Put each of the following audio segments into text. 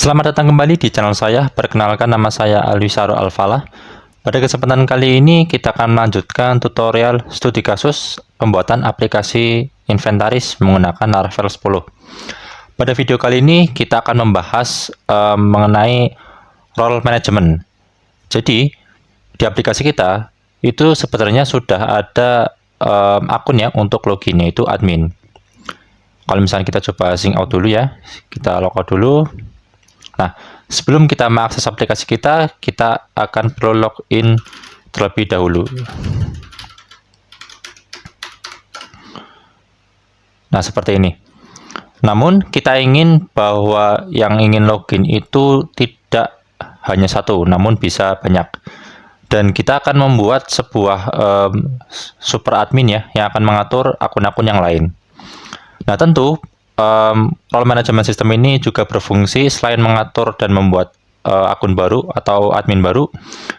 Selamat datang kembali di channel saya. Perkenalkan, nama saya Alwisaro Alfalah. Pada kesempatan kali ini kita akan melanjutkan tutorial studi kasus pembuatan aplikasi inventaris menggunakan Laravel 10. Pada video kali ini kita akan membahas mengenai role management. Jadi di aplikasi kita itu sebenarnya sudah ada akun ya untuk login, yaitu admin. Kalau misalnya kita coba sign out dulu ya, kita logout dulu. Nah, sebelum kita mengakses aplikasi kita akan perlu login terlebih dahulu. Nah, seperti ini. Namun, kita ingin bahwa yang ingin login itu tidak hanya satu, namun bisa banyak. Dan kita akan membuat sebuah super admin ya, yang akan mengatur akun-akun yang lain. Nah, tentu role management system ini juga berfungsi selain mengatur dan membuat akun baru atau admin baru,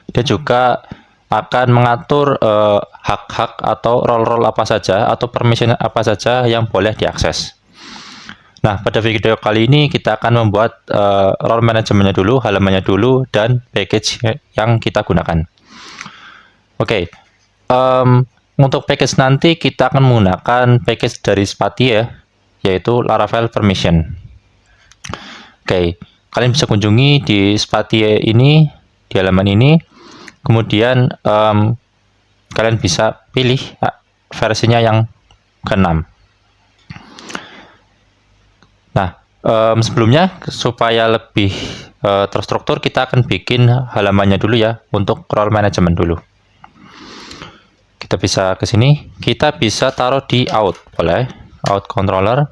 dia juga akan mengatur hak-hak atau role-role apa saja atau permission apa saja yang boleh diakses. Nah, pada video kali ini kita akan membuat role manajemennya dulu, halamannya dulu, dan package yang kita gunakan. Oke, untuk package nanti kita akan menggunakan package dari Spatie ya, yaitu Laravel Permission. Oke, kalian bisa kunjungi di Spatie ini, di halaman ini. Kemudian kalian bisa pilih versinya yang ke-6. Nah, sebelumnya supaya lebih terstruktur, kita akan bikin halamannya dulu ya untuk role management dulu. Kita bisa ke sini, kita bisa taruh di out, boleh. Out controller,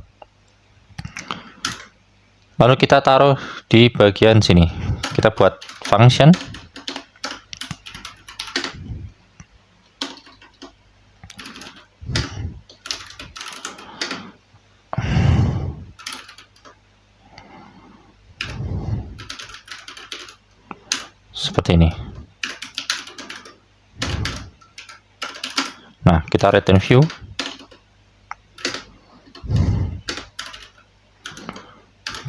lalu kita taruh di bagian sini, kita buat function seperti ini. Nah, kita return view,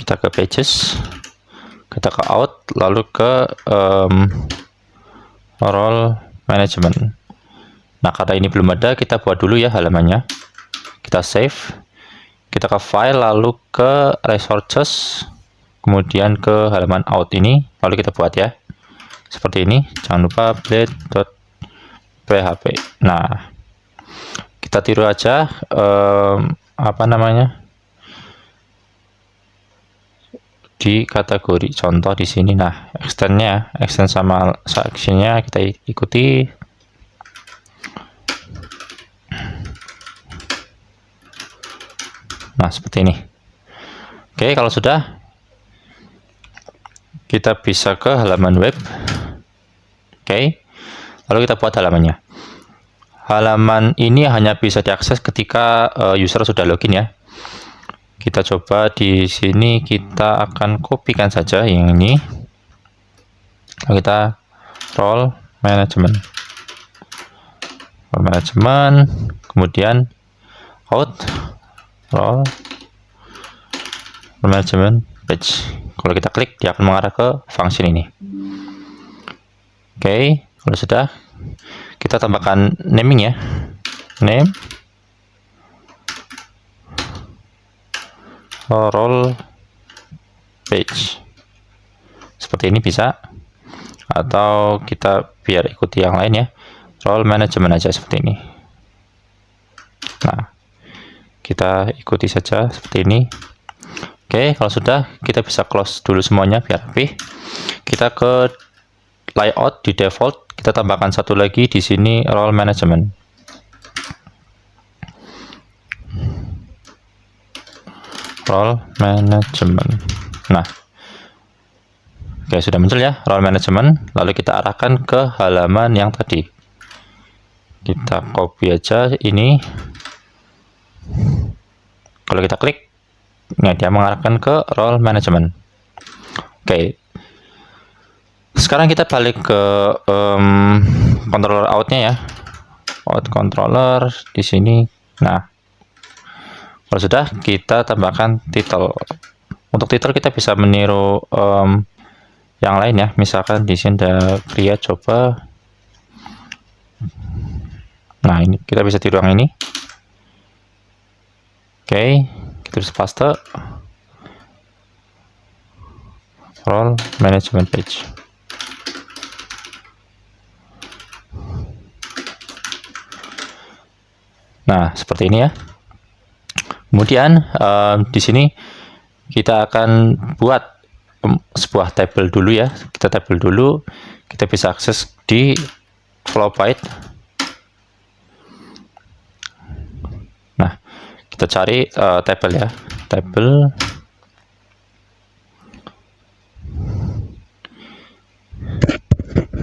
kita ke pages, kita ke out, lalu ke role management. Nah, karena ini belum ada, kita buat dulu ya halamannya. Kita save, kita ke file, lalu ke resources, kemudian ke halaman out ini, lalu kita buat ya seperti ini. Jangan lupa blade.php. Nah, kita tiru aja apa namanya di kategori contoh di sini. Nah, extend sama sectionnya kita ikuti. Nah, seperti ini. Oke, kalau sudah, kita bisa ke halaman web. Oke, lalu kita buat halamannya. Halaman ini hanya bisa diakses ketika user sudah login ya. Kita coba di sini, kita akan kopikan saja yang ini. Lalu kita role management, kemudian out role management page. Kalau kita klik, dia akan mengarah ke function ini. Oke, kalau sudah, kita tambahkan naming ya, name role page. Seperti ini bisa, atau kita biar ikuti yang lain ya, role management aja seperti ini. Nah, kita ikuti saja seperti ini. Oke, kalau sudah, kita bisa close dulu semuanya biar rapi. Kita ke layout, di default kita tambahkan satu lagi di sini, role management. Role management. Nah, oke, sudah muncul ya role management. Lalu kita arahkan ke halaman yang tadi. Kita copy aja ini. Kalau kita klik, nah dia mengarahkan ke role management. Oke, sekarang kita balik ke controller outnya ya, out controller di sini. Nah, kalau sudah, kita tambahkan title Untuk title kita bisa meniru yang lain ya, misalkan di sini ada pria coba. Nah, ini kita bisa tiru yang ini. Oke, kita bisa paste role management page. Nah, seperti ini ya. Kemudian di sini kita akan buat sebuah table dulu ya. Kita table dulu. Kita bisa akses di Flowbyte. Nah, kita cari table ya. Table.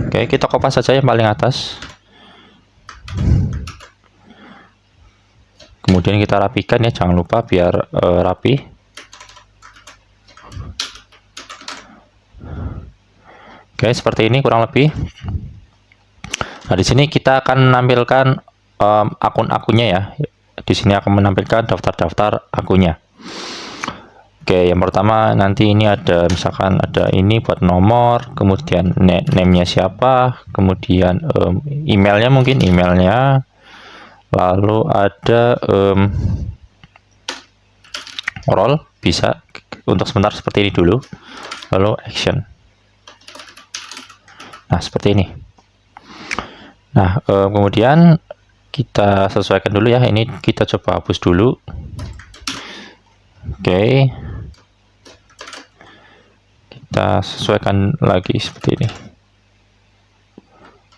Oke, kita kopas saja yang paling atas. Kemudian kita rapikan ya, jangan lupa biar rapi. Oke, seperti ini kurang lebih. Nah, di sini kita akan menampilkan akun-akunnya ya. Di sini akan menampilkan daftar-daftar akunnya. Oke, yang pertama nanti ini ada, misalkan ada ini buat nomor, kemudian name-nya siapa, kemudian emailnya mungkin emailnya, lalu ada role bisa untuk sebentar seperti ini dulu, lalu action. Nah, seperti ini. Nah, kemudian kita sesuaikan dulu ya, ini kita coba hapus dulu. Oke, kita sesuaikan lagi seperti ini.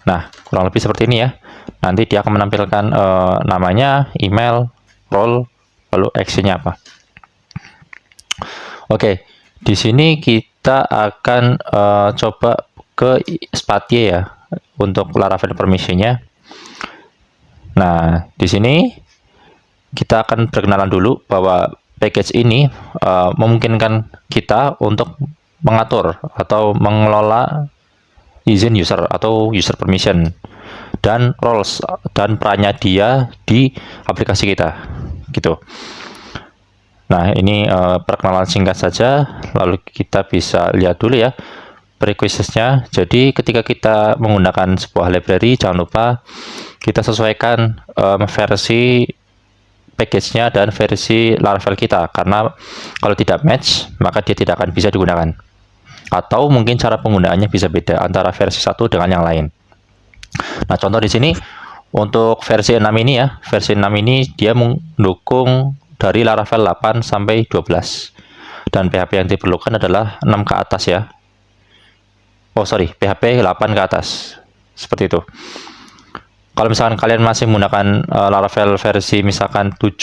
Nah, kurang lebih seperti ini ya. Nanti dia akan menampilkan namanya, email, role, lalu actionnya apa. Oke, di sini kita akan coba ke Spatie ya untuk Laravel permission-nya. Nah, di sini kita akan perkenalan dulu bahwa package ini memungkinkan kita untuk mengatur atau mengelola izin user atau user permission dan roles dan perannya dia di aplikasi kita gitu. Nah, ini perkenalan singkat saja, lalu kita bisa lihat dulu ya prerequisite-nya. Jadi ketika kita menggunakan sebuah library, jangan lupa kita sesuaikan versi package-nya dan versi Laravel kita, karena kalau tidak match maka dia tidak akan bisa digunakan, atau mungkin cara penggunaannya bisa beda antara versi satu dengan yang lain. Nah, contoh di sini untuk versi 6 ini ya, versi 6 ini dia mendukung dari Laravel 8 sampai 12, dan PHP yang diperlukan adalah 6 ke atas ya. Oh sorry, PHP 8 ke atas, seperti itu. Kalau misalkan kalian masih menggunakan Laravel versi misalkan 7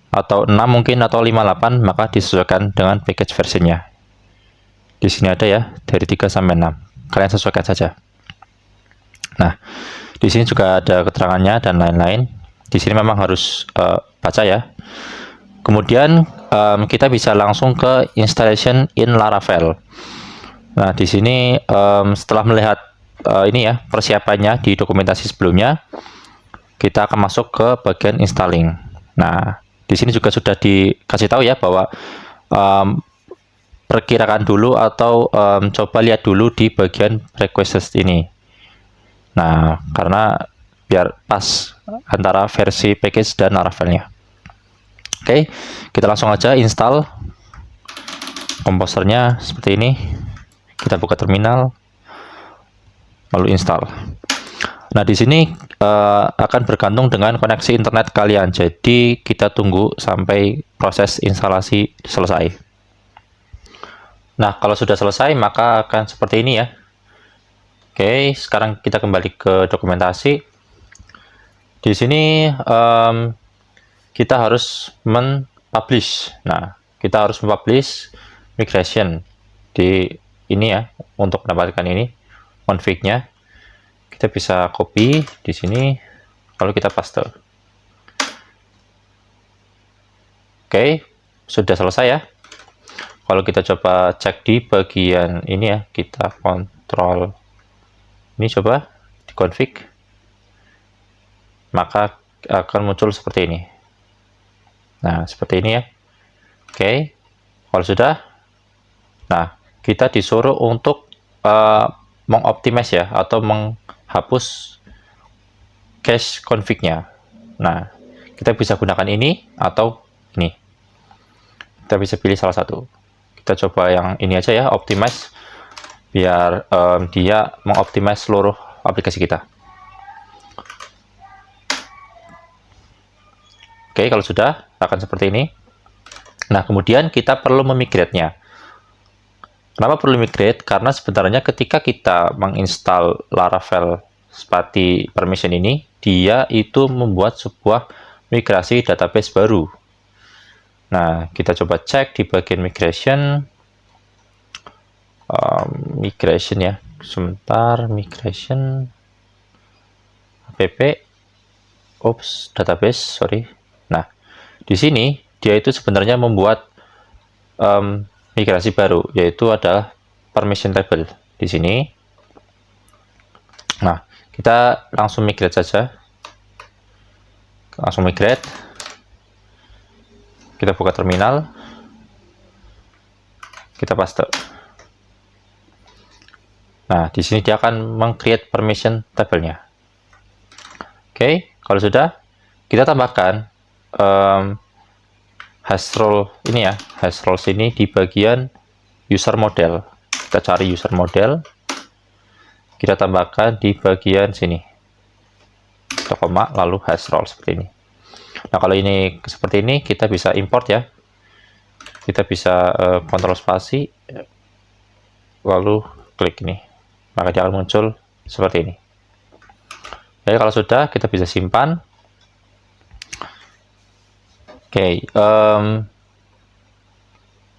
atau 6 mungkin atau 58, maka disesuaikan dengan package versinya. Di sini ada ya, dari 3 sampai 6. Kalian sesuaikan saja. Nah, di sini juga ada keterangannya dan lain-lain. Di sini memang harus baca ya. Kemudian kita bisa langsung ke installation in Laravel. Nah, di sini setelah melihat ini ya persiapannya di dokumentasi sebelumnya, kita akan masuk ke bagian installing. Nah, di sini juga sudah dikasih tahu ya bahwa perkirakan dulu atau coba lihat dulu di bagian request ini. Nah, karena biar pas antara versi package dan Laravelnya. Oke, kita langsung aja install komposernya seperti ini. Kita buka terminal, lalu install. Nah, di sini akan bergantung dengan koneksi internet kalian. Jadi kita tunggu sampai proses instalasi selesai. Nah, kalau sudah selesai maka akan seperti ini ya. Oke, sekarang kita kembali ke dokumentasi. Di sini kita harus men-publish. Nah, kita harus mempublish migration di ini ya, untuk mendapatkan ini config-nya. Kita bisa copy di sini, lalu kita paste. Oke, sudah selesai ya. Kalau kita coba cek di bagian ini ya, kita kontrol ini, coba di config, maka akan muncul seperti ini. Nah, seperti ini ya. Oke, Kalau sudah, nah kita disuruh untuk mengoptimize ya, atau menghapus cache config-nya. Nah, kita bisa gunakan ini atau ini. Kita bisa pilih salah satu. Kita coba yang ini aja ya, optimize, biar dia mengoptimize seluruh aplikasi kita. Oke, kalau sudah akan seperti ini. Nah, kemudian kita perlu memigrate-nya. Kenapa perlu migrate? Karena sebenarnya ketika kita menginstal Laravel Spati Permission ini, dia itu membuat sebuah migrasi database baru. Nah, kita coba cek di bagian migration. Migration ya, sebentar, migration app, database, sorry. Nah, di sini dia itu sebenarnya membuat migrasi baru, yaitu adalah permission table di sini. Nah, kita langsung migrate saja. Langsung migrate. Kita buka terminal. Kita paste. Nah, di sini dia akan meng-create permission table-nya. Oke, kalau sudah, kita tambahkan hash role ini ya, hash roles ini di bagian user model. Kita cari user model, kita tambahkan di bagian sini, koma, lalu hash role seperti ini. Nah, kalau ini seperti ini, kita bisa import ya. Kita bisa kontrol spasi, lalu klik ini, maka dia akan muncul seperti ini. Jadi kalau sudah, kita bisa simpan. Oke,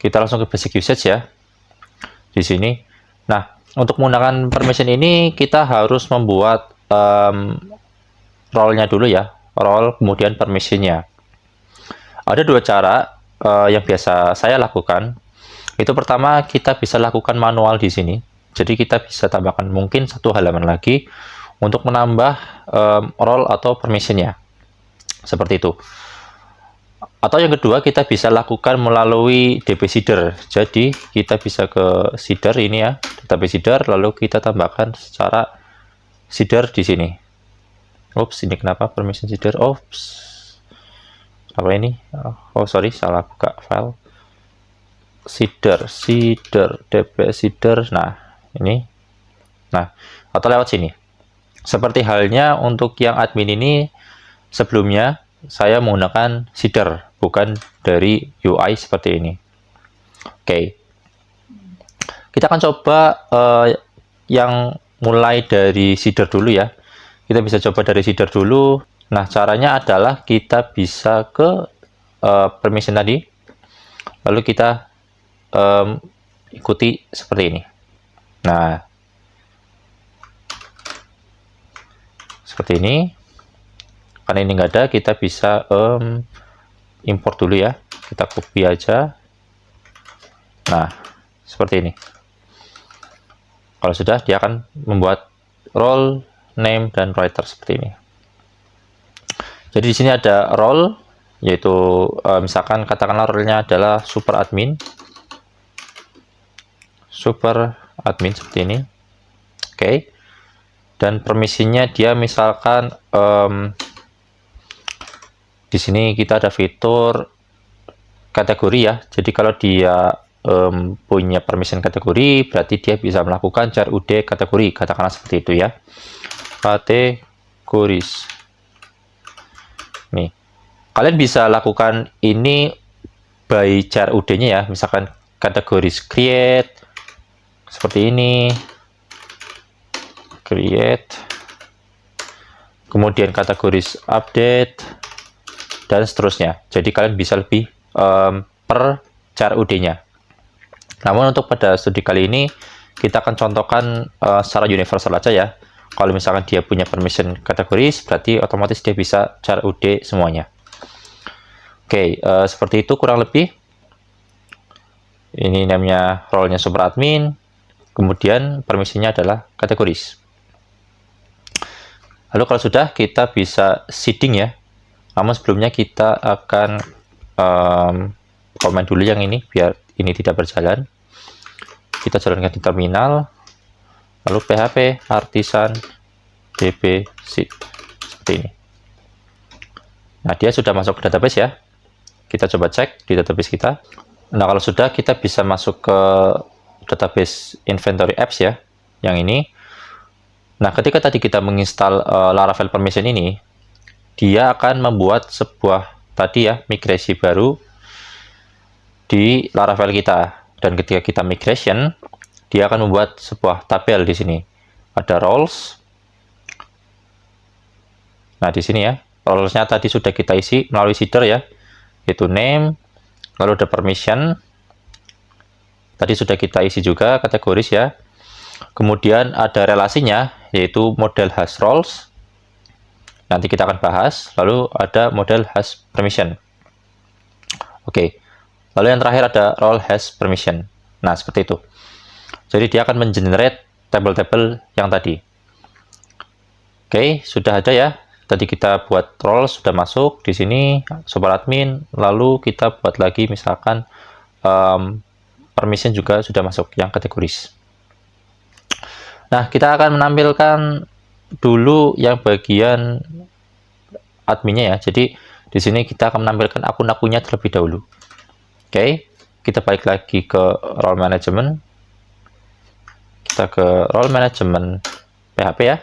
kita langsung ke basic usage ya. Di sini. Nah, untuk menggunakan permission ini, kita harus membuat role-nya dulu ya. Role, kemudian permission-nya. Ada dua cara yang biasa saya lakukan. Itu pertama, kita bisa lakukan manual di sini. Jadi kita bisa tambahkan mungkin satu halaman lagi untuk menambah role atau permission-nya. Seperti itu. Atau yang kedua, kita bisa lakukan melalui DB Seeder. Jadi kita bisa ke Seeder ini ya, database Seeder, lalu kita tambahkan secara Seeder di sini. Ups, ini kenapa permission Seeder? Ups, apa ini? Oh sorry, salah buka file. Seeder, DB Seeder. Nah ini, nah atau lewat sini. Seperti halnya untuk yang admin ini, sebelumnya saya menggunakan Seeder, bukan dari UI seperti ini. Oke, kita akan coba yang mulai dari Seeder dulu ya. Kita bisa coba dari Seeder dulu. Nah, caranya adalah kita bisa ke permission tadi, lalu kita ikuti seperti ini. Nah, seperti ini. Karena ini nggak ada, kita bisa import dulu ya. Kita copy aja. Nah, seperti ini. Kalau sudah, dia akan membuat role, name, dan writer seperti ini. Jadi di sini ada role, yaitu misalkan katakanlah role-nya adalah super admin. Super admin seperti ini. Oke. Dan permisinya dia misalkan di sini kita ada fitur kategori ya. Jadi kalau dia punya permission kategori, berarti dia bisa melakukan CRUD kategori, katakanlah seperti itu ya. Kategoris. Nih, kalian bisa lakukan ini by CRUD-nya ya. Misalkan kategoris create seperti ini, create, kemudian kategoris update, dan seterusnya. Jadi kalian bisa lebih per CRUD-nya. Namun untuk pada studi kali ini, kita akan contohkan secara universal aja ya. Kalau misalkan dia punya permission kategoris, berarti otomatis dia bisa CRUD semuanya. Oke, seperti itu kurang lebih. Ini namanya role-nya super admin, kemudian permisinya adalah kategoris. Lalu kalau sudah, kita bisa seeding ya. Namun sebelumnya kita akan komen dulu yang ini biar ini tidak berjalan, kita jalankan di terminal, lalu php artisan db seed seperti ini. Nah, dia sudah masuk ke database ya. Kita coba cek di database kita. Nah, kalau sudah, kita bisa masuk ke database inventory apps ya, yang ini. Nah, ketika tadi kita menginstal Laravel permission ini, dia akan membuat sebuah tadi ya migrasi baru di Laravel kita. Dan ketika kita migration, dia akan membuat sebuah tabel di sini. Ada roles. Nah, di sini ya, roles-nya tadi sudah kita isi melalui seeder ya, yaitu name, lalu ada permission. Tadi sudah kita isi juga kategoris ya. Kemudian ada relasinya, yaitu model has roles. Nanti kita akan bahas. Lalu ada model has permission. Oke. Lalu yang terakhir ada role has permission. Nah, seperti itu. Jadi dia akan mengenerate tabel-tabel yang tadi. Oke, sudah ada ya. Tadi kita buat role sudah masuk di sini super admin. Lalu kita buat lagi misalkan permission juga sudah masuk yang kategoris. Nah, kita akan menampilkan dulu yang bagian adminnya ya. Jadi di sini kita akan menampilkan akun-akunnya terlebih dahulu. Oke, kita balik lagi ke role management. Kita ke role management PHP ya.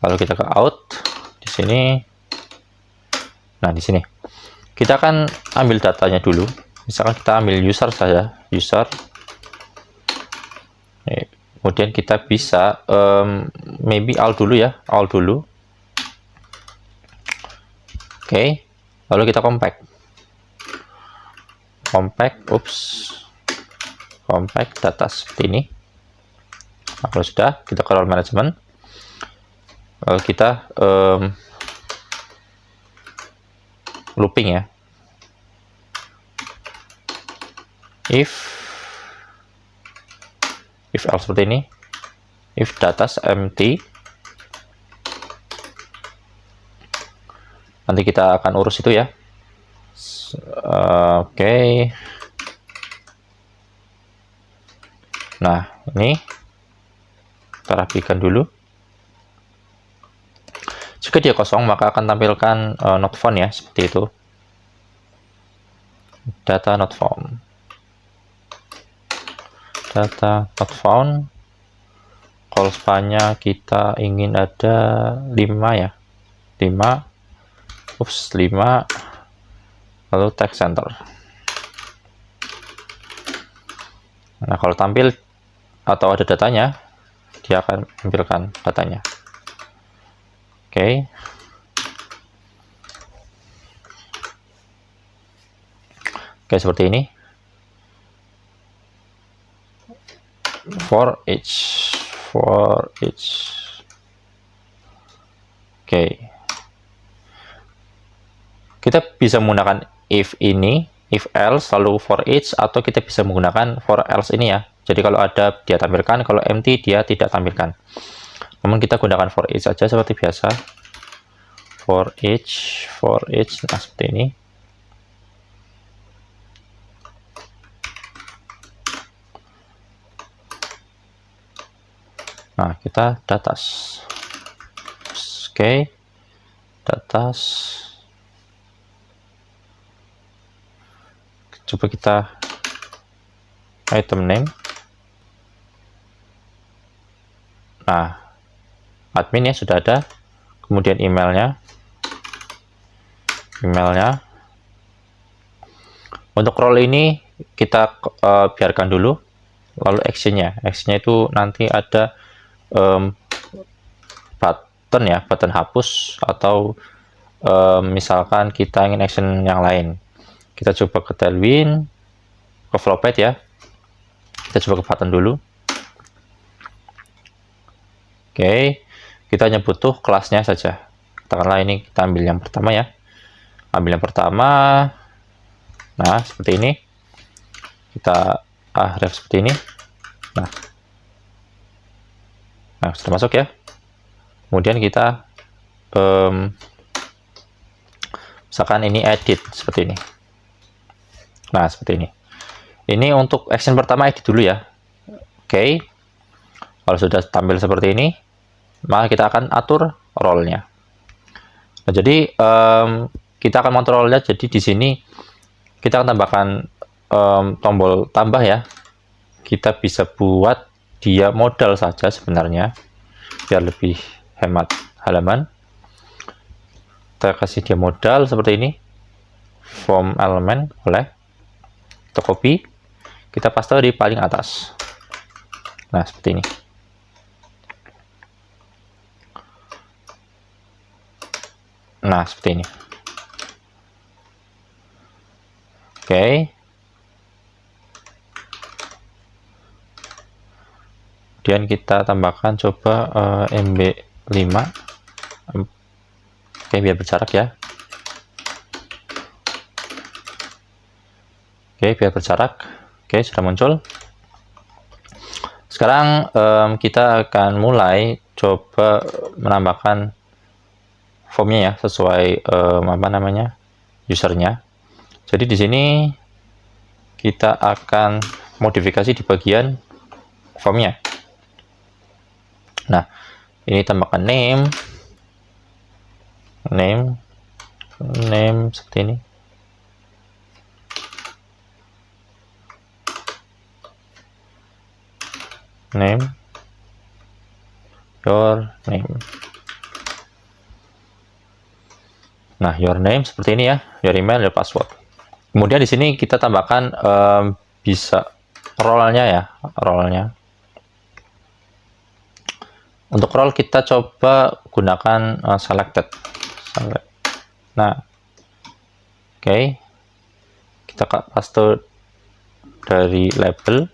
Lalu kita ke out di sini. Nah, di sini kita akan ambil datanya dulu. Misalkan kita ambil user saja, user. Kemudian kita bisa maybe all dulu ya, all dulu. Oke, lalu kita compact, compact data seperti ini. Nah, kalau sudah, kita ke role management, lalu kita looping ya, if else seperti ini, if data empty. Nanti kita akan urus itu ya. Oke. Nah, ini kita rapikan dulu. Jika dia kosong, maka akan tampilkan not found ya, seperti itu. Data not found. Data not found. Call span-nya kita ingin ada 5 ya. 5. 5. Lalu text center. Nah, kalau tampil atau ada datanya, dia akan tampilkan datanya. Oke. Oke, seperti ini. For each. Oke. Kita bisa menggunakan if ini, if else, lalu for each, atau kita bisa menggunakan for else ini ya. Jadi kalau ada dia tampilkan, kalau empty dia tidak tampilkan. Namun kita gunakan for each saja seperti biasa. For each, nah seperti ini. Nah, kita datas. Oke. Datas. Coba kita item name. Nah, admin ya sudah ada. Kemudian emailnya. Untuk role ini kita biarkan dulu. Lalu actionnya itu nanti ada button ya, button hapus, atau misalkan kita ingin action yang lain. Kita coba ke tailwind, ke flowpath ya. Kita coba ke button dulu. Oke, kita hanya butuh kelasnya saja. Katakanlah ini kita ambil yang pertama ya. Ambil yang pertama. Nah, seperti ini. Kita ref seperti ini. Nah, sudah masuk ya. Kemudian kita misalkan ini edit seperti ini. Nah, seperti ini. Ini untuk action pertama edit dulu ya. Oke. Kalau sudah tampil seperti ini, maka kita akan atur role-nya. Nah, jadi kita akan kontrolnya. Jadi di sini kita akan tambahkan tombol tambah ya. Kita bisa buat dia modal saja sebenarnya, biar lebih hemat halaman. Kita kasih dia modal seperti ini. Form element boleh. Kita copy, kita paste di paling atas. Nah, seperti ini. Nah, seperti ini. Oke. Kemudian kita tambahkan coba MB5. Oke, biar berjarak ya. Oke, biar berjarak. Oke, sudah muncul. Sekarang kita akan mulai coba menambahkan formnya ya, sesuai apa namanya, usernya. Jadi di sini kita akan modifikasi di bagian formnya. Nah, ini tambahkan name seperti ini. Name, your name. Nah, your name seperti ini ya, your email, your password. Kemudian di sini kita tambahkan bisa role-nya ya, role-nya. Untuk role kita coba gunakan selected. Nah, oke. Kita paste dari label.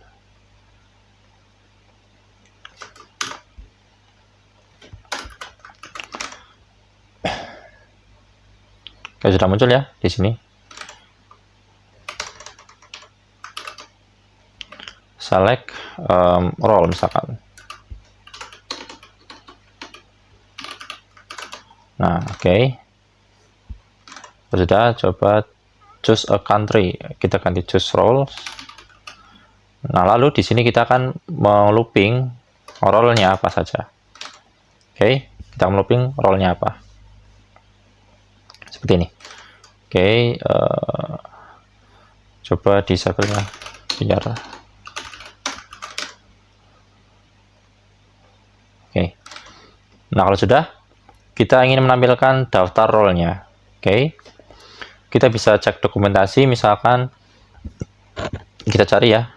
Oke, sudah muncul ya di sini. Select role misalkan. Nah, oke. Sudah, coba choose a country. Kita ganti choose roles. Nah, lalu di sini kita akan melooping role-nya apa saja. Oke, kita melooping role-nya apa. Seperti ini. Oke, coba disable-nya biar. Oke. Nah, kalau sudah, kita ingin menampilkan daftar role-nya. Oke. Kita bisa cek dokumentasi, misalkan kita cari ya.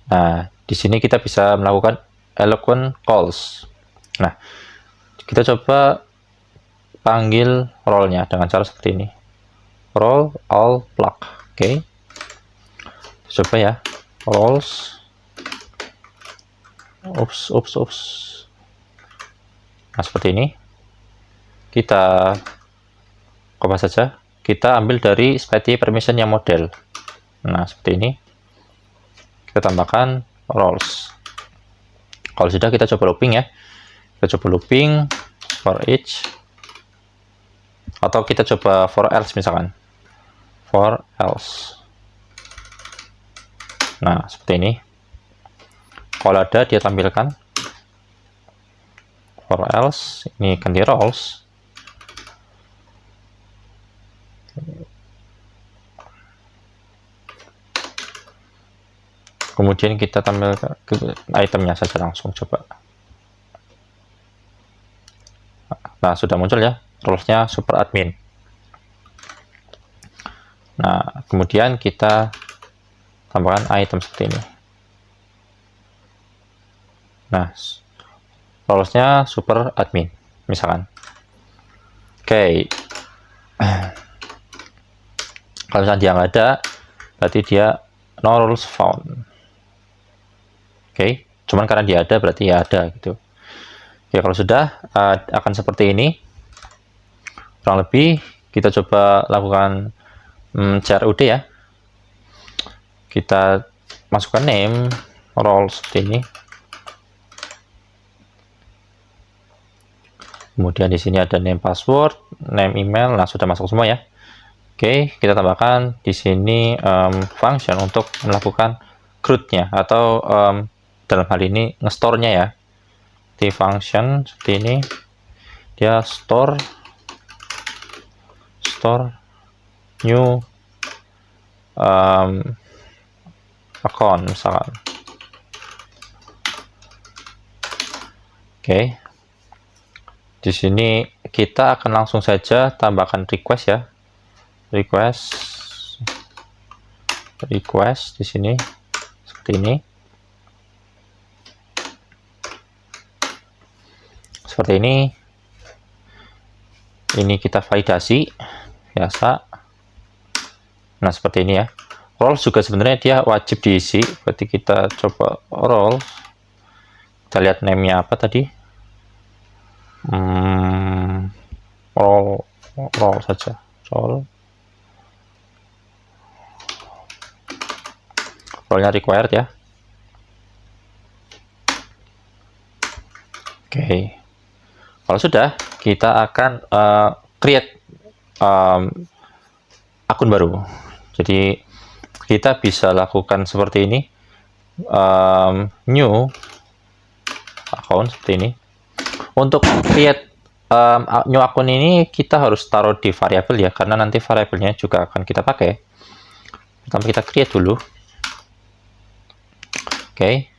Nah, di sini kita bisa melakukan eloquent calls. Nah, kita coba panggil role-nya dengan cara seperti ini. Role all plug. Oke. Coba ya. Roles. Oops. Nah, seperti ini. Kita coba saja. Kita ambil dari seperti permission yang model. Nah, seperti ini. Kita tambahkan roles. Kalau sudah, kita coba looping ya. Kita coba looping for each, atau kita coba for else misalkan. For else. Nah, seperti ini. Kalau ada, dia tampilkan. For else, ini ganti roles. Kemudian kita tampilkan itemnya saja langsung, coba. Nah, sudah muncul ya, roles-nya super admin. Nah, kemudian kita tambahkan item seperti ini. Nah, roles-nya super admin, misalkan. Oke. Kalau misalnya dia nggak ada, berarti dia no rules found. Oke, cuman karena dia ada berarti ya ada gitu. Oke, kalau sudah akan seperti ini. Kurang lebih kita coba lakukan CRUD ya. Kita masukkan name, role seperti ini. Kemudian di sini ada name password, name email. Nah, sudah masuk semua ya. Oke, kita tambahkan di sini function untuk melakukan CRUD-nya atau dalam hal ini nge-store-nya ya. Di function seperti ini, dia store new account misalkan. Oke. Di sini kita akan langsung saja tambahkan request ya. Request di sini seperti ini. Seperti ini. Ini kita validasi biasa. Nah, seperti ini ya. Roles juga sebenarnya dia wajib diisi. Berarti kita coba roles. Kita lihat name-nya apa tadi. Role saja. Role-nya required ya. Oke. Kalau sudah, kita akan create akun baru. Jadi kita bisa lakukan seperti ini, new account seperti ini. Untuk create new akun ini kita harus taruh di variabel ya, karena nanti variabelnya juga akan kita pakai. Pertama kita create dulu. Oke.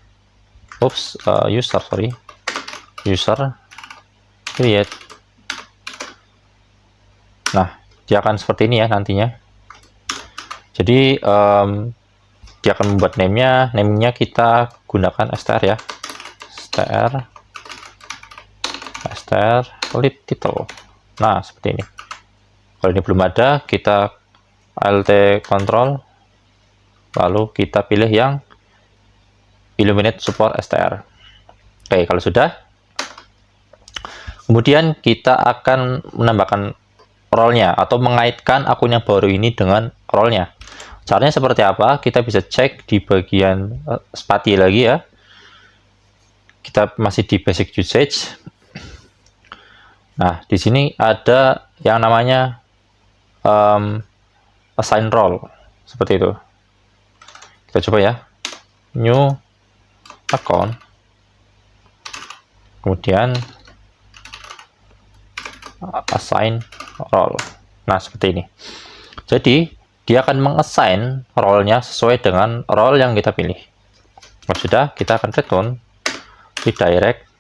User create. Nah, dia akan seperti ini ya nantinya. Jadi dia akan membuat name-nya kita gunakan str ya. str lead title. Nah, seperti ini. Kalau ini belum ada, kita alt control lalu kita pilih yang illuminate support str. Oke, kalau sudah, kemudian kita akan menambahkan role-nya atau mengaitkan akun yang baru ini dengan role-nya. Caranya seperti apa? Kita bisa cek di bagian spati lagi ya. Kita masih di basic usage. Nah, di sini ada yang namanya assign role. Seperti itu. Kita coba ya. New account. Kemudian assign role. Nah, seperti ini. Jadi, dia akan mengassign role-nya sesuai dengan role yang kita pilih. Kalau sudah, kita akan return redirect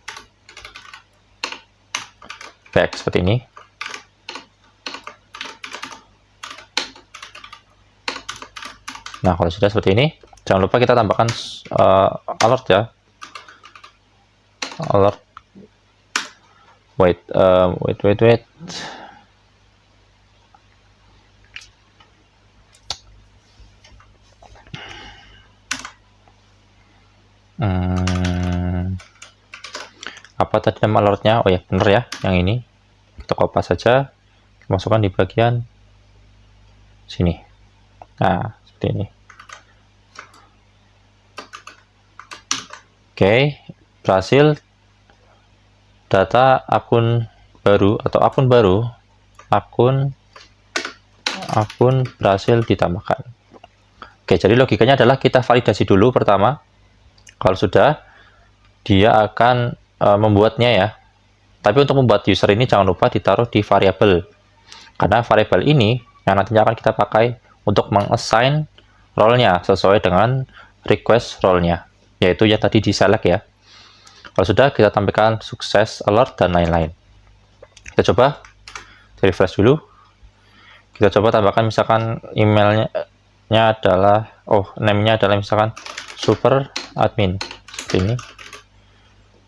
back seperti ini. Nah, kalau sudah seperti ini, jangan lupa kita tambahkan alert ya. Alert. Wait. Apa tadi nama alertnya? Oh ya, bener ya, yang ini. Kita copy saja, masukkan di bagian sini. Nah, seperti ini. Oke, berhasil. Data akun baru atau akun berhasil ditambahkan. Oke, jadi logikanya adalah kita validasi dulu pertama. Kalau sudah, dia akan membuatnya ya. Tapi untuk membuat user ini jangan lupa ditaruh di variabel. Karena variabel ini yang nantinya akan kita pakai untuk mengassign role-nya sesuai dengan request role-nya. Yaitu yang tadi di select ya. Kalau sudah, kita tampilkan sukses, alert, dan lain-lain. Kita coba refresh dulu. Kita coba tambahkan misalkan emailnya adalah, name-nya adalah misalkan super admin seperti ini.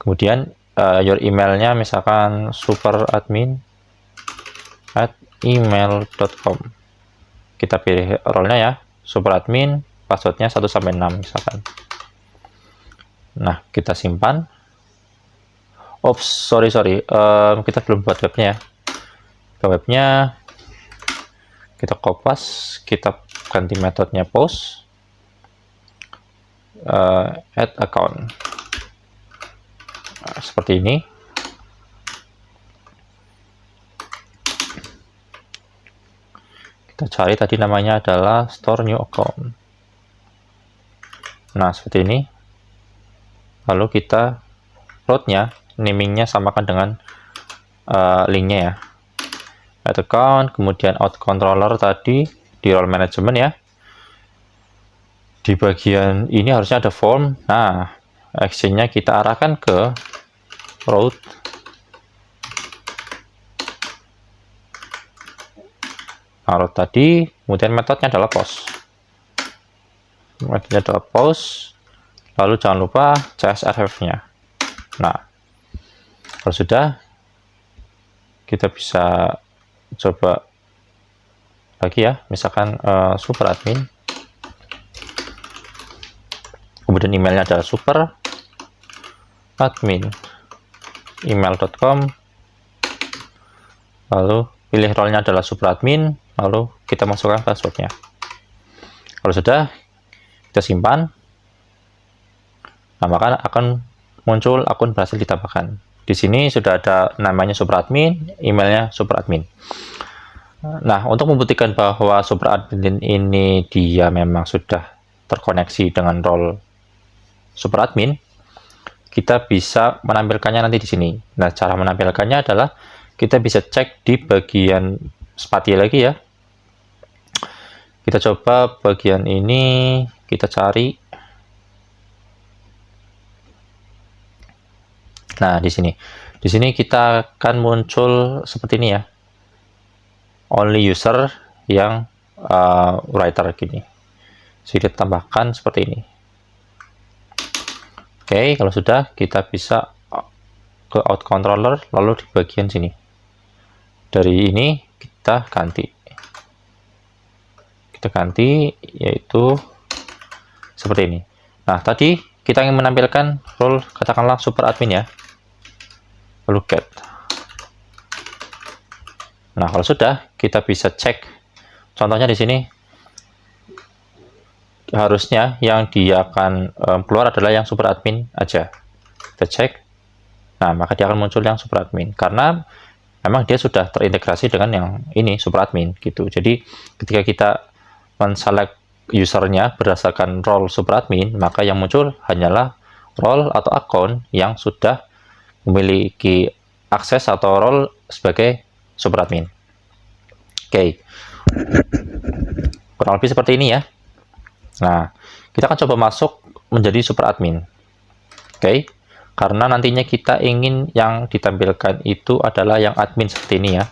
Kemudian your emailnya misalkan superadmin@email.com. Kita pilih role-nya ya, superadmin, passwordnya 1-6 misalkan. Nah, kita simpan. Sorry. Kita belum buat webnya ya. Ke webnya kita kopas, kita ganti metodenya post add account. Nah, seperti ini. Kita cari tadi namanya adalah store new account. Nah, seperti ini. Lalu kita root-nya, naming-nya samakan dengan link-nya ya. Add account, kemudian out controller tadi di role management ya. Di bagian ini harusnya ada form. Nah, action-nya kita arahkan ke root. Nah, root tadi, kemudian metodenya adalah post. Metodenya adalah post. Lalu jangan lupa CSRF-nya. Nah, kalau sudah, kita bisa coba lagi ya, misalkan super admin. Kemudian emailnya adalah super admin email.com, lalu pilih role-nya adalah super admin, lalu kita masukkan passwordnya. Kalau sudah, kita simpan. Nah, maka akan muncul akun berhasil ditambahkan. Di sini sudah ada namanya super admin, emailnya super admin. Nah, untuk membuktikan bahwa super admin ini dia memang sudah terkoneksi dengan role super admin, kita bisa menampilkannya nanti di sini. Nah, cara menampilkannya adalah kita bisa cek di bagian spati lagi ya. Kita coba bagian ini, kita cari. Nah, di sini kita akan muncul seperti ini ya. Only user yang writer gini. Jadi tambahkan seperti ini. Oke, kalau sudah, kita bisa ke out controller, lalu di bagian sini. Dari ini, kita ganti. Kita ganti, yaitu seperti ini. Nah, tadi kita ingin menampilkan role, katakanlah super admin ya. Lalu get. Nah, kalau sudah, kita bisa cek. Contohnya di sini, harusnya yang dia akan keluar adalah yang super admin aja. Kita cek. Nah, maka dia akan muncul yang super admin karena memang dia sudah terintegrasi dengan yang ini super admin gitu. Jadi ketika kita men-select usernya berdasarkan role super admin, maka yang muncul hanyalah role atau akun yang sudah memiliki akses atau role sebagai super admin. Oke. Kurang lebih seperti ini ya. Nah, kita akan coba masuk menjadi super admin. Oke, karena nantinya kita ingin yang ditampilkan itu adalah yang admin seperti ini ya.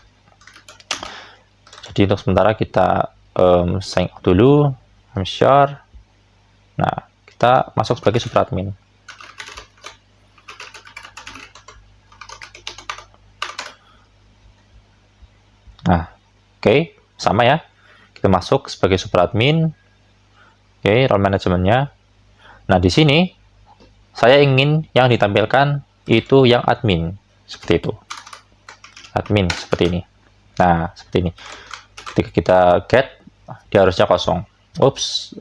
Jadi untuk sementara kita sign out dulu, I'm sure. Nah, kita masuk sebagai super admin. Nah, oke, sama ya. Kita masuk sebagai super admin. Oke, role manajemennya. Nah, di sini saya ingin yang ditampilkan itu yang admin, seperti itu. Admin seperti ini. Nah, seperti ini. Ketika kita get, dia harusnya kosong. Ups.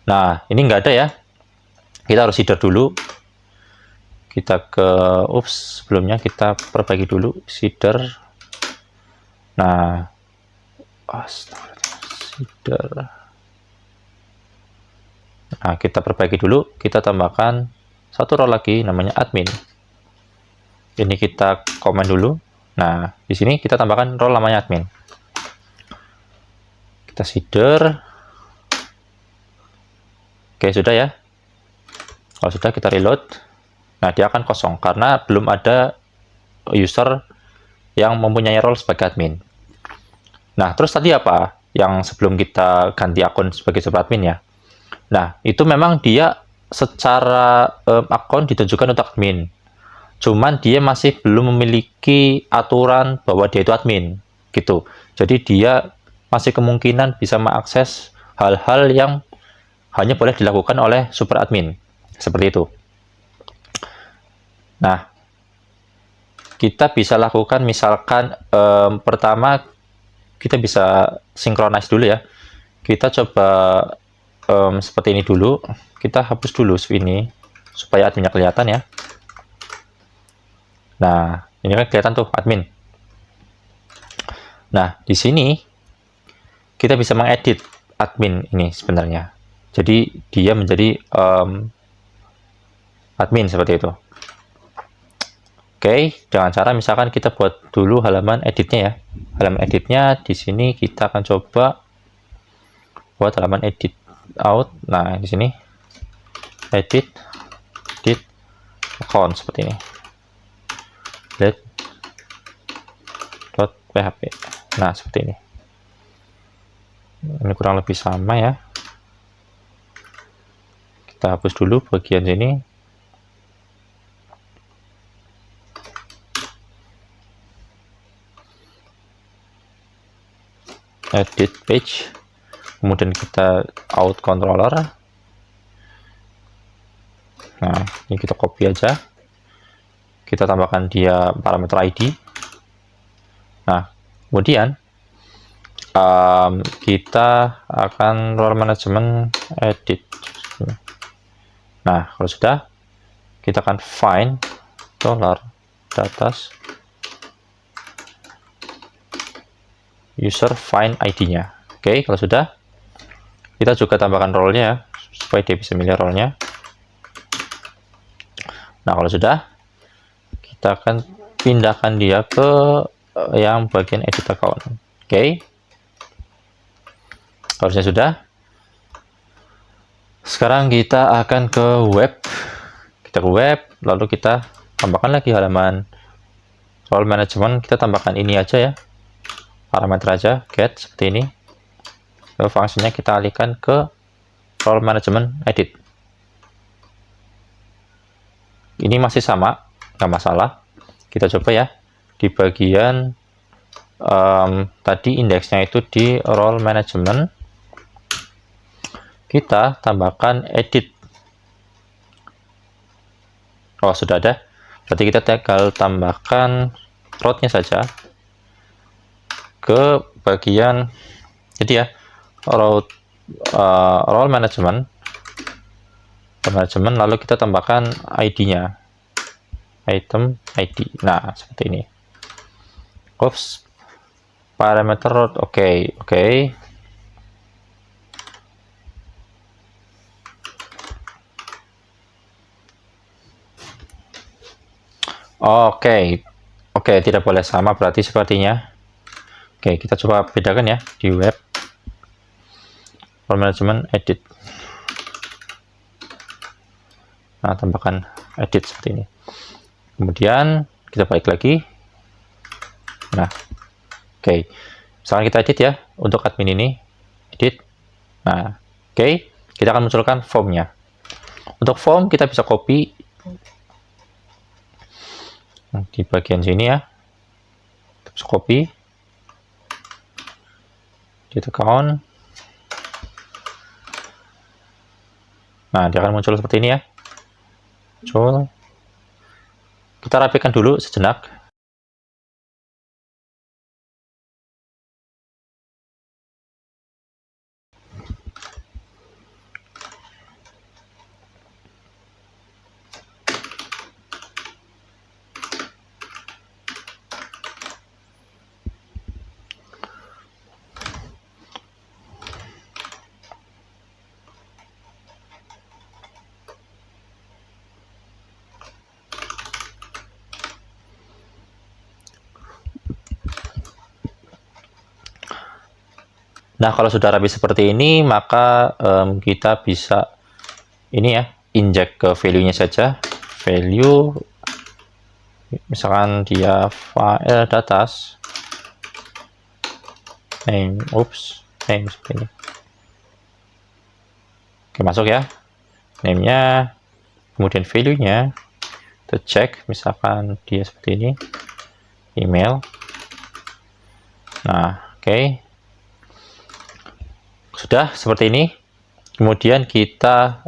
Nah, ini nggak ada ya. Kita harus header dulu. Kita ke, sebelumnya kita perbaiki dulu header. Nah, header. Nah, kita perbaiki dulu, kita tambahkan satu role lagi namanya admin. Ini kita komen dulu. Nah, di sini kita tambahkan role namanya admin. Kita header. Oke, sudah ya. Kalau sudah, kita reload. Nah, dia akan kosong karena belum ada user yang mempunyai role sebagai admin. Nah, terus tadi apa? Yang sebelum kita ganti akun sebagai super admin ya. Nah, itu memang dia secara akun ditujukan untuk admin. Cuman dia masih belum memiliki aturan bahwa dia itu admin, gitu. Jadi dia masih kemungkinan bisa mengakses hal-hal yang hanya boleh dilakukan oleh super admin. Seperti itu. Nah, kita bisa lakukan misalkan pertama kita bisa synchronize dulu ya. Kita coba seperti ini dulu, kita hapus dulu ini supaya adminnya kelihatan ya. Nah, ini kan kelihatan tuh admin. Nah, di sini kita bisa mengedit admin ini sebenarnya. Jadi dia menjadi admin seperti itu. Oke, dengan cara misalkan kita buat dulu halaman editnya ya. Halaman editnya di sini kita akan coba buat halaman edit out. Nah, di sini edit account seperti ini. .php. Nah, seperti ini. Ini kurang lebih sama ya. Kita hapus dulu bagian sini. Edit page. Kemudian kita out controller. Nah, ini kita copy aja. Kita tambahkan dia parameter ID. Nah, kemudian kita akan role management edit. Nah, kalau sudah, kita akan find $datas user find ID-nya. Oke, kalau sudah, kita juga tambahkan role-nya ya, supaya dia bisa milih role-nya. Nah, kalau sudah, kita akan pindahkan dia ke yang bagian edit account. Oke. Harusnya sudah. Sekarang kita akan ke web. Kita ke web, lalu kita tambahkan lagi halaman role management. Kita tambahkan ini aja ya. Parameter aja, get seperti ini. Lalu fungsinya kita alihkan ke role management edit. Ini masih sama, nggak masalah. Kita coba ya di bagian tadi indeksnya itu di role management, kita tambahkan edit. Oh, sudah ada. Berarti kita tinggal tambahkan route-nya saja ke bagian, jadi ya route role management, lalu kita tambahkan ID-nya, item ID. Nah, seperti ini. Oops, parameter route. Oke. Oke, tidak boleh sama berarti sepertinya. Oke, kita coba bedakan ya di web. Role management edit. Nah, tambahkan edit seperti ini. Kemudian kita balik lagi. Nah, oke. Misalkan kita edit ya untuk admin ini, edit. Nah, oke. Kita akan munculkan formnya. Untuk form kita bisa copy di bagian sini ya. Kita bisa copy. Edit account. Nah, dia akan muncul seperti ini ya. Muncul. Kita rapikan dulu sejenak. Nah, kalau sudah rapi seperti ini, maka kita bisa ini ya, inject ke value-nya saja. Value, misalkan dia file datas, name, name seperti ini. Oke, masuk ya, name-nya, kemudian value-nya, kita cek, misalkan dia seperti ini, email. Nah, oke. Sudah seperti ini. Kemudian kita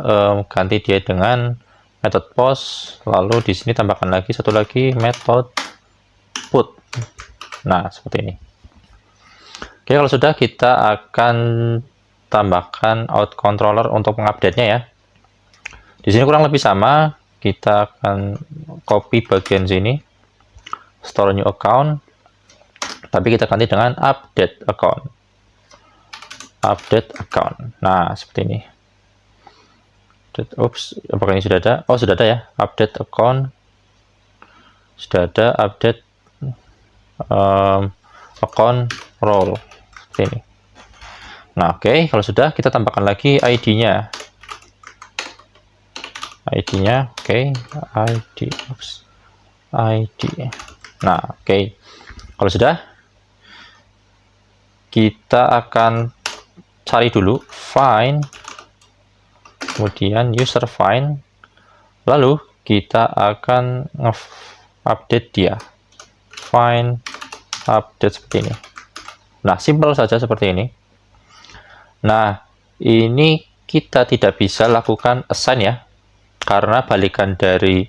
ganti dia dengan method post, lalu di sini tambahkan lagi satu lagi method put. Nah, seperti ini. Oke, kalau sudah, kita akan tambahkan out controller untuk mengupdate-nya ya. Di sini kurang lebih sama. Kita akan copy bagian sini, store new account, tapi kita ganti dengan update account. update account. Nah, seperti ini. Oops, apakah ini sudah ada? Oh, sudah ada ya. Update account. Sudah ada update account role. Seperti ini. Nah, oke. Kalau sudah, kita tambahkan lagi ID-nya. ID-nya, oke. ID. Oops. ID. Nah, oke. Kalau sudah, kita akan cari dulu find, kemudian user find, lalu kita akan update dia, find update seperti ini. Nah, simple saja seperti ini. Nah, ini kita tidak bisa lakukan assign ya, karena balikan dari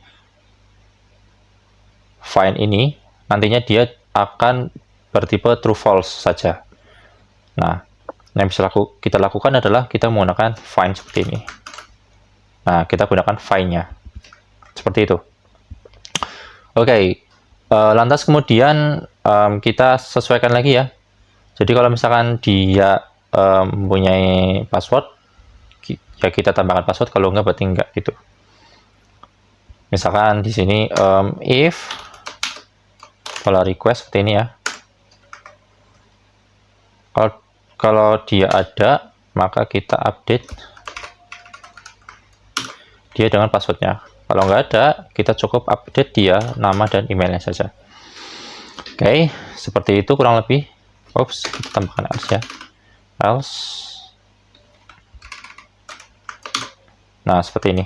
find ini nantinya dia akan bertipe true false saja. Nah, yang bisa kita lakukan adalah kita menggunakan find seperti ini. Nah, kita gunakan find-nya seperti itu. Oke, lantas kemudian kita sesuaikan lagi ya. Jadi kalau misalkan dia mempunyai password, ya kita tambahkan password. Kalau enggak, berarti enggak gitu. Misalkan di sini if kalau request seperti ini ya. Kalau dia ada, maka kita update dia dengan passwordnya. Kalau nggak ada, kita cukup update dia nama dan emailnya saja. Oke, seperti itu kurang lebih. Oops, kita tambahkan else ya. Else. Nah, seperti ini.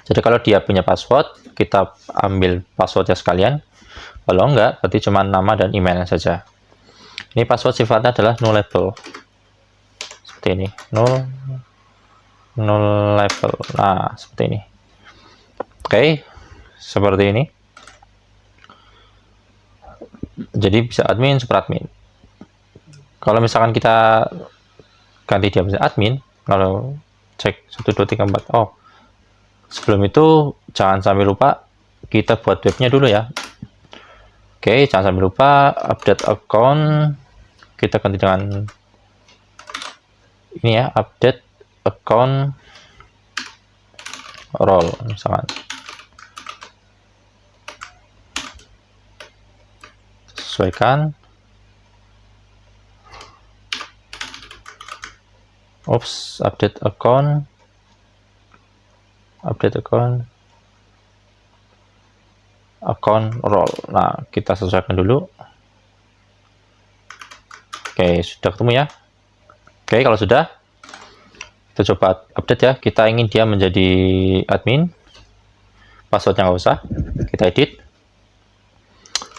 Jadi kalau dia punya password, kita ambil passwordnya sekalian. Kalau enggak, berarti cuma nama dan emailnya saja. Ini password sifatnya adalah nullable. Seperti ini. Nullable. Nah, seperti ini. Oke, seperti ini. Jadi bisa admin, super admin. Kalau misalkan kita ganti dia menjadi admin, kalau cek 1, 2, 3, 4. Oh, sebelum itu jangan sampai lupa kita buat webnya dulu ya. Oke, jangan sampai lupa update account. Kita ganti dengan ini ya, update account role misalkan. Sesuaikan. Oops, update account role. Nah, kita sesuaikan dulu. Oke, sudah ketemu ya. Oke, kalau sudah, kita coba update ya. Kita ingin dia menjadi admin. Passwordnya nggak usah. Kita edit.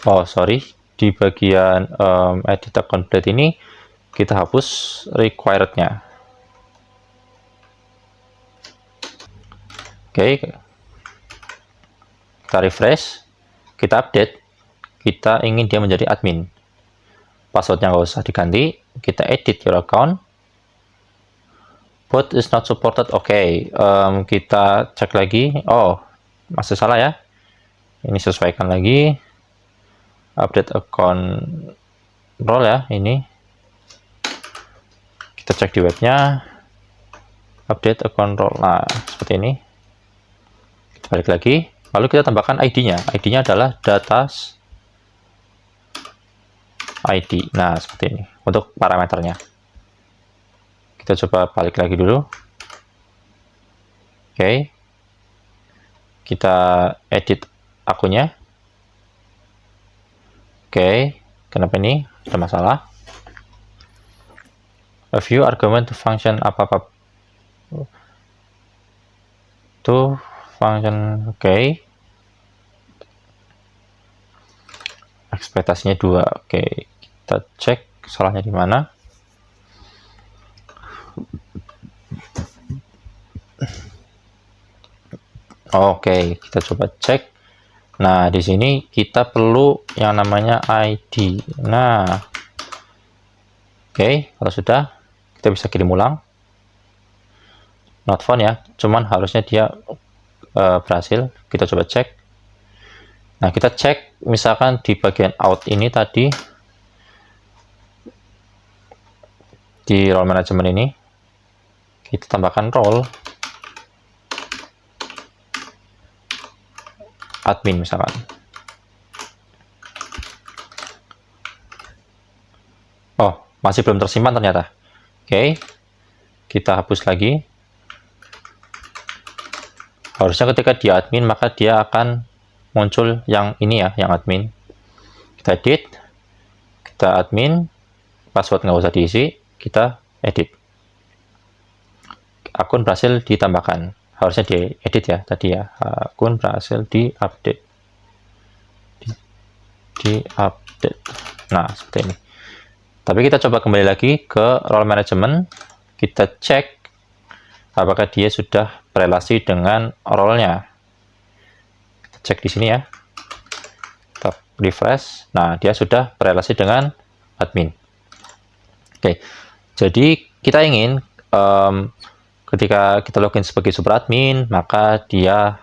Oh, sorry. Di bagian edit account complete ini, kita hapus required-nya. Oke. Kita refresh. Kita update. Kita ingin dia menjadi admin. Passwordnya nggak usah diganti. Kita edit your account. Boot is not supported. Oke, kita cek lagi. Oh, masih salah ya. Ini sesuaikan lagi. Update account role ya. Ini kita cek di webnya. Update account role. Nah, seperti ini. Kita balik lagi. Lalu kita tambahkan ID-nya. ID-nya adalah data ID. Nah, seperti ini untuk parameternya. Kita coba balik lagi dulu. Oke. Kita edit akunnya. Oke. Kenapa ini? Ada masalah. A few argument to function apa-apa. To function. Oke. Ekspektasinya 2. Oke. Kita cek salahnya di mana. Oke, kita coba cek. Nah, di sini kita perlu yang namanya ID. Nah, oke, kalau sudah, kita bisa kirim ulang. Not found ya, cuman harusnya dia berhasil. Kita coba cek. Nah, kita cek misalkan di bagian out ini tadi di role management ini kita tambahkan role admin misalkan. Oh, masih belum tersimpan ternyata. Oke, kita hapus lagi. Harusnya ketika dia admin, maka dia akan muncul yang ini ya, yang admin. Kita edit, kita admin, password nggak usah diisi, kita edit. Akun berhasil ditambahkan. Harusnya diedit ya tadi ya. Akun berhasil diupdate. Diupdate. Nah, seperti ini. Tapi kita coba kembali lagi ke role management, kita cek apakah dia sudah berelasi dengan role-nya. Kita cek di sini ya. Kita refresh. Nah, dia sudah berelasi dengan admin. Oke, jadi kita ingin ketika kita login sebagai super admin, maka dia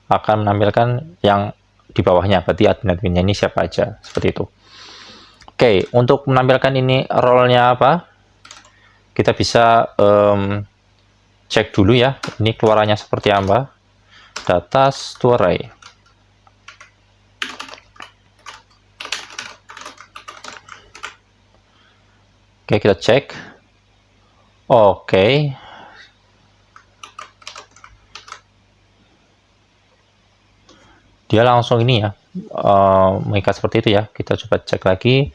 akan menampilkan yang di bawahnya, berarti admin-adminnya ini siapa aja, seperti itu. Oke, untuk menampilkan ini role-nya apa, kita bisa cek dulu ya, ini keluarannya seperti apa. Data to array. Oke, kita cek. Oke. Dia langsung ini ya, mengikat seperti itu ya. Kita coba cek lagi.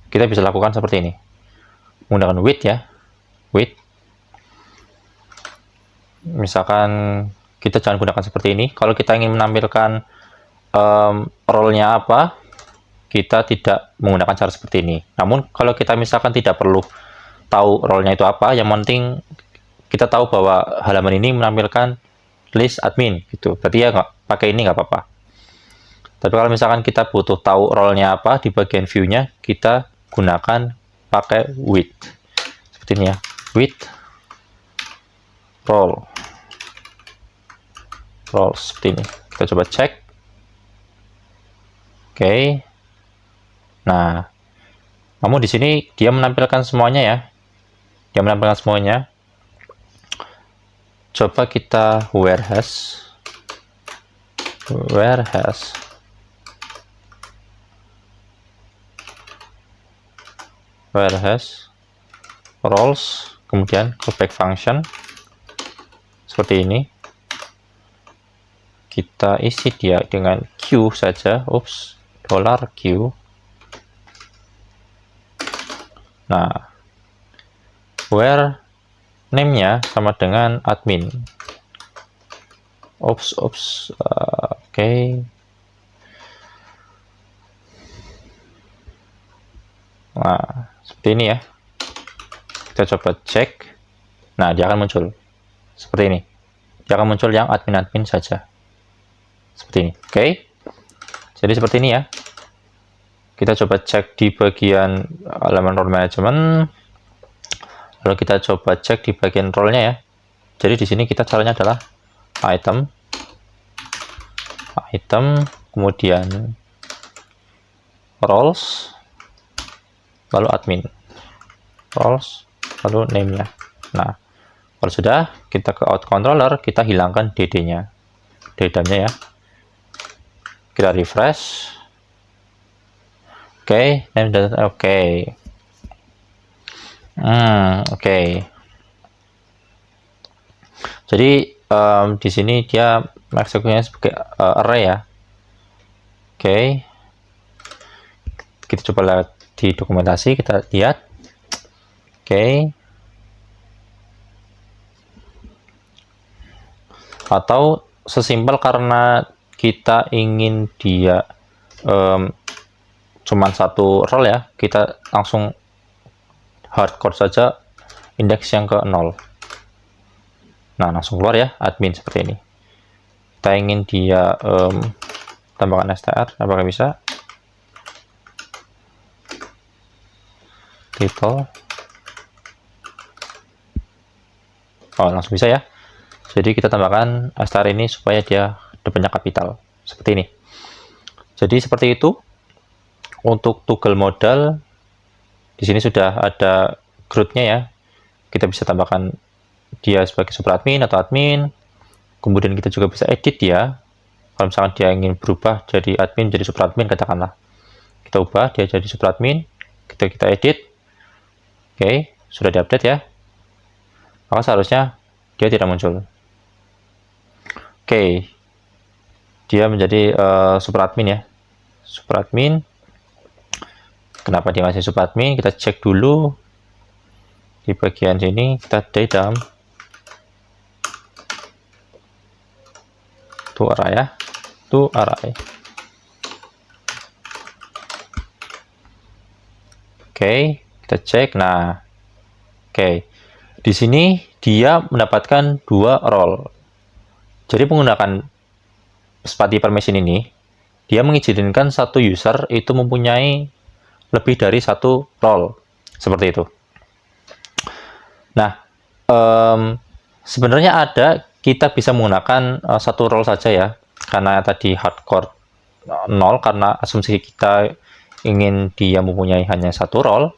Kita bisa lakukan seperti ini. Menggunakan with ya. With. Misalkan kita jangan gunakan seperti ini. Kalau kita ingin menampilkan role-nya apa, kita tidak menggunakan cara seperti ini. Namun kalau kita misalkan tidak perlu tahu role-nya itu apa, yang penting kita tahu bahwa halaman ini menampilkan list admin gitu. Berarti ya nggak pakai ini nggak apa-apa. Tapi kalau misalkan kita butuh tahu role-nya apa di bagian view-nya, kita gunakan pakai with. Seperti ini ya. With role. Role seperti ini. Kita coba cek. Oke. Nah, namun di sini dia menampilkan semuanya ya. Dia menampilkan semuanya. Coba kita whereas roles, kemudian callback function seperti ini. Kita isi dia dengan Q saja. $Q. Nah, where name-nya sama dengan admin. Oke. Nah, seperti ini ya. Kita coba cek. Nah, dia akan muncul seperti ini. Dia akan muncul yang admin-admin saja. Seperti ini. Oke. Jadi seperti ini ya. Kita coba cek di bagian elemen role management. Lalu kita coba cek di bagian role-nya ya. Jadi di sini kita caranya adalah item, kemudian roles, lalu admin. Roles, lalu name-nya. Nah, kalau sudah, kita ke out controller, kita hilangkan dd-nya. D-nya ya. Kita refresh. Oke, name dan oke. Oke. Jadi di sini dia eksekusinya sebagai array ya. Oke. Kita coba lihat di dokumentasi, kita lihat. Oke. Atau sesimpel karena kita ingin dia cuman satu role ya, kita langsung hardcore saja indeks yang ke 0. Nah, langsung keluar ya admin seperti ini. Kita ingin dia tambahkan str, apakah bisa? Title. Oh, langsung bisa ya. Jadi kita tambahkan star ini supaya dia depannya kapital seperti ini. Jadi seperti itu untuk toggle modal. Di sini sudah ada growth-nya ya. Kita bisa tambahkan dia sebagai super admin atau admin. Kemudian kita juga bisa edit dia. Kalau misalkan dia ingin berubah jadi admin, jadi super admin katakanlah. Kita ubah dia jadi super admin. Kita edit. Oke, sudah diupdate ya. Maka seharusnya dia tidak muncul. Oke, dia menjadi super admin ya. Super admin. Kenapa dia masih super admin? Kita cek dulu di bagian sini. Kita datum to array ya, to array. Oke, kita cek. Nah, oke, di sini dia mendapatkan 2 role. Jadi menggunakan Spati permission ini, dia mengizinkan satu user itu mempunyai lebih dari 1 role, seperti itu. Nah, sebenarnya kita bisa menggunakan 1 role saja ya, karena tadi hardcore 0, karena asumsi kita ingin dia mempunyai hanya 1 role,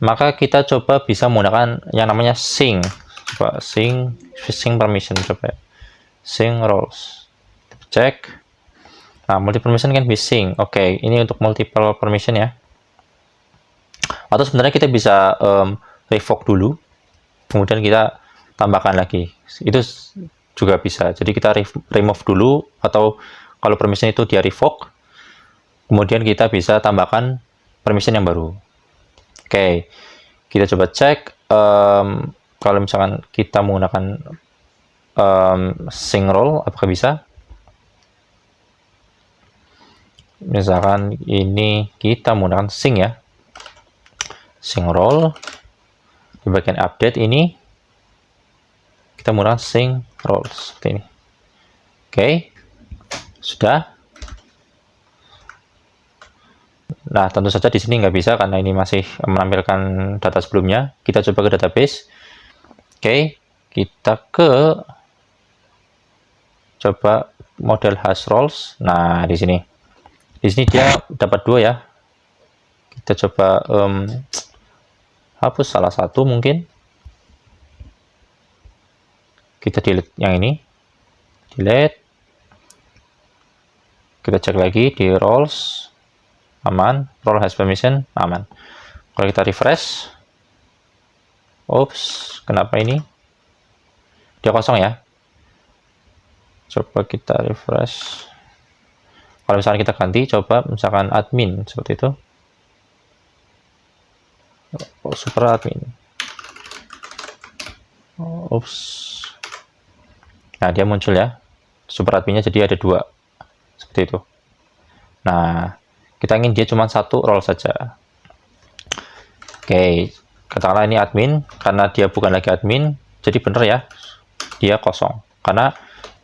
maka kita coba bisa menggunakan yang namanya sync. Coba sync permission, coba sync roles, cek. Nah, multi permission kan sync. Oke, ini untuk multiple permission ya. Atau sebenarnya kita bisa revoke dulu, kemudian kita tambahkan lagi. Itu juga bisa. Jadi kita remove dulu, atau kalau permission itu dia revoke, kemudian kita bisa tambahkan permission yang baru. Oke, kita coba cek. Kalau misalkan kita menggunakan sync role, apakah bisa? Misalkan ini kita menggunakan sync ya, sync role. Di bagian update ini kita menggunakan sync role seperti ini. Oke, sudah. Nah, tentu saja di sini nggak bisa karena ini masih menampilkan data sebelumnya. Kita coba ke database. Oke, kita coba model hash roles. Nah, di sini dia dapat 2 ya. Kita coba hapus salah satu mungkin. Kita delete yang ini. Delete. Kita cek lagi di roles. Aman. Role has permission. Aman. Kalau kita refresh. Oops. Kenapa ini? Dia kosong ya. Coba kita refresh. Kalau misalkan kita ganti, coba misalkan admin seperti itu. Oh, super admin. Oops. Nah, dia muncul ya. Super adminnya jadi ada 2. Seperti itu. Nah, kita ingin dia cuma 1 role saja. Oke, katakanlah ini admin. Karena dia bukan lagi admin, jadi benar ya, dia kosong. Karena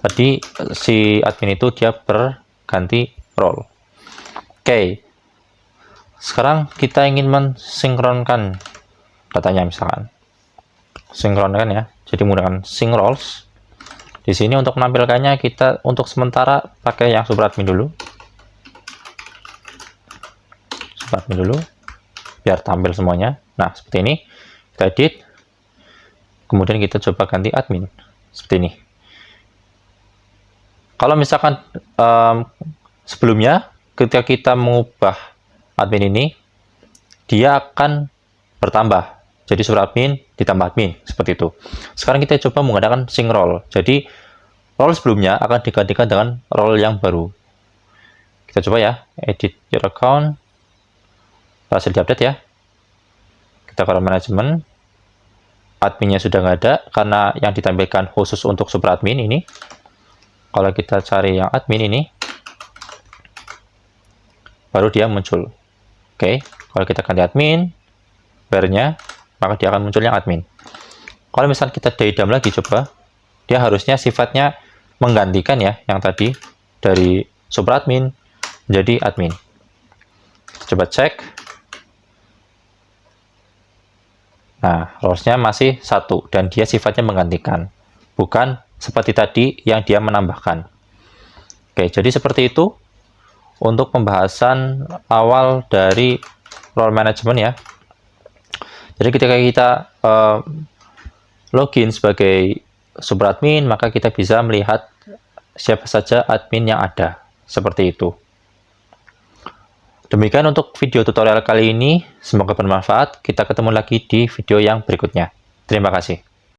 tadi si admin itu dia berganti role. Oke, sekarang kita ingin mensinkronkan datanya, misalkan sinkronkan ya, jadi menggunakan sync roles. Di sini untuk menampilkannya kita untuk sementara pakai yang super admin dulu, biar tampil semuanya. Nah, seperti ini. Kita edit, kemudian kita coba ganti admin seperti ini. Kalau misalkan sebelumnya ketika kita mengubah admin ini, dia akan bertambah. Jadi super admin ditambah admin seperti itu. Sekarang kita coba menggunakan sync role. Jadi role sebelumnya akan digantikan dengan role yang baru. Kita coba ya, edit your account. Berhasil diupdate ya. Kita ke manajemen. Adminnya sudah nggak ada karena yang ditampilkan khusus untuk super admin ini. Kalau kita cari yang admin ini, baru dia muncul. Oke, kalau kita ganti admin, barnya, maka dia akan muncul yang admin. Kalau misalnya kita daidam lagi, coba, dia harusnya sifatnya menggantikan ya, yang tadi dari super admin menjadi admin. Coba cek. Nah, roles-nya masih 1 dan dia sifatnya menggantikan. bukan seperti tadi yang dia menambahkan. Oke, jadi seperti itu untuk pembahasan awal dari role management ya. Jadi ketika kita login sebagai superadmin, maka kita bisa melihat siapa saja admin yang ada, seperti itu. Demikian untuk video tutorial kali ini, semoga bermanfaat. Kita ketemu lagi di video yang berikutnya. Terima kasih.